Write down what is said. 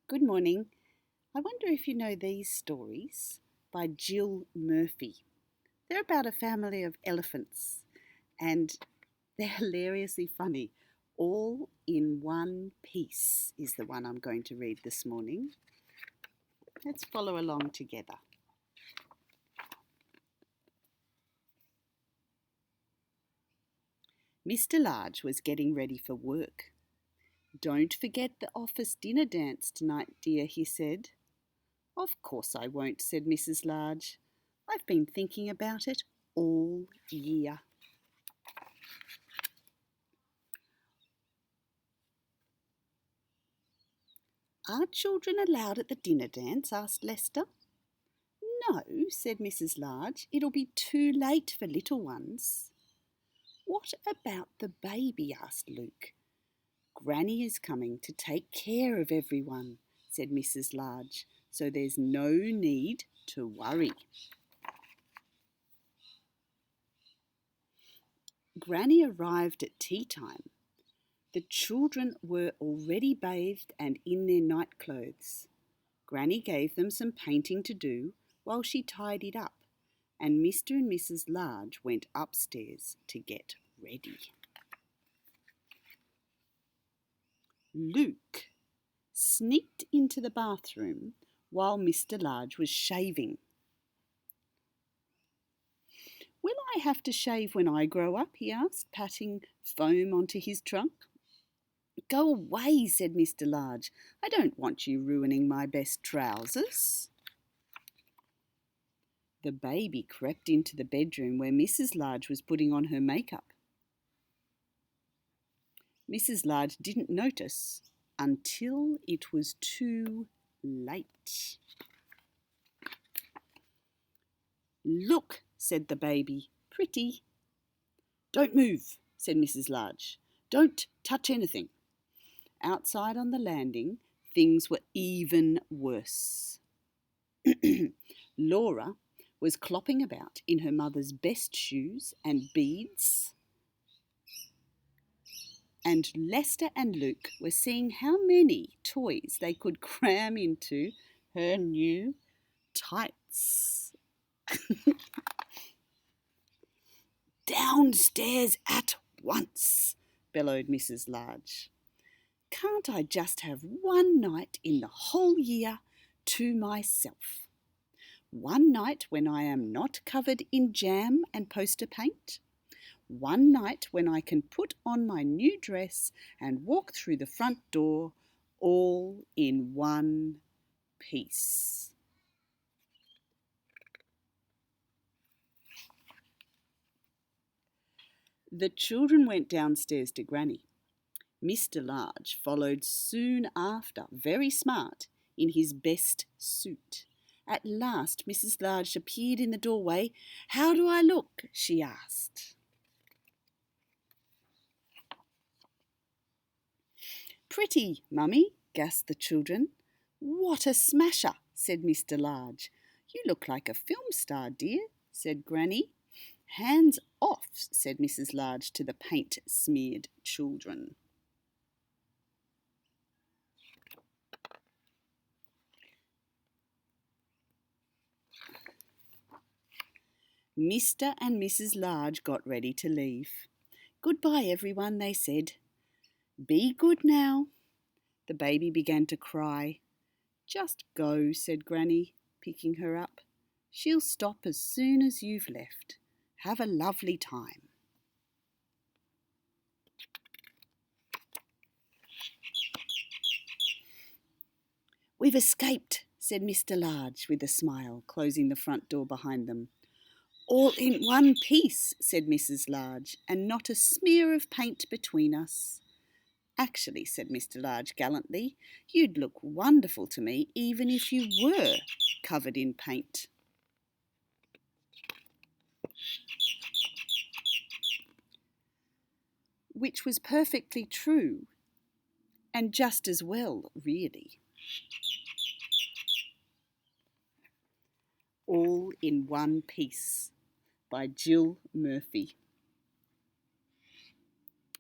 Good morning. I wonder if you know these stories by Jill Murphy. They're about a family of elephants and they're hilariously funny. All in One Piece is the one I'm going to read this morning. Let's follow along together. Mr. Large was getting ready for work. "Don't forget the office dinner dance tonight, dear," he said. "Of course I won't," said Mrs. Large. "I've been thinking about it all year." "Are children allowed at the dinner dance?" asked Lester. "No," said Mrs. Large. "It'll be too late for little ones." "What about the baby?" asked Luke. "Granny is coming to take care of everyone," said Mrs. Large, "so there's no need to worry." Granny arrived at tea time. The children were already bathed and in their night clothes. Granny gave them some painting to do while she tidied up, and Mr. and Mrs. Large went upstairs to get ready. Luke sneaked into the bathroom while Mr. Large was shaving. "Will I have to shave when I grow up?" he asked, patting foam onto his trunk. "Go away," said Mr. Large. "I don't want you ruining my best trousers." The baby crept into the bedroom where Mrs. Large was putting on her makeup. Mrs. Large didn't notice until it was too late. "Look," said the baby. "Pretty." "Don't move," said Mrs. Large. "Don't touch anything." Outside on the landing, things were even worse. Laura was clopping about in her mother's best shoes and beads, and Lester and Luke were seeing how many toys they could cram into her new tights. "Downstairs at once," bellowed Mrs. Large. "Can't I just have one night in the whole year to myself? One night when I am not covered in jam and poster paint? One night when I can put on my new dress and walk through the front door all in one piece?" The children went downstairs to Granny. Mr. Large followed soon after, very smart, in his best suit. At last Mrs. Large appeared in the doorway. "How do I look?" she asked. "Pretty, Mummy," gasped the children. "What a smasher," said Mr. Large. "You look like a film star, dear," said Granny. "Hands off," said Mrs. Large to the paint-smeared children. Mr. and Mrs. Large got ready to leave. "Goodbye, everyone," they said. "Be good now." The baby began to cry. "Just go," said Granny, picking her up. "She'll stop as soon as you've left. Have a lovely time." "We've escaped," said Mr. Large with a smile, closing the front door behind them. "All in one piece," said Mrs. Large, "and not a smear of paint between us." "Actually," said Mr. Large gallantly, "you'd look wonderful to me even if you were covered in paint." Which was perfectly true, and just as well, really. All in One Piece by Jill Murphy.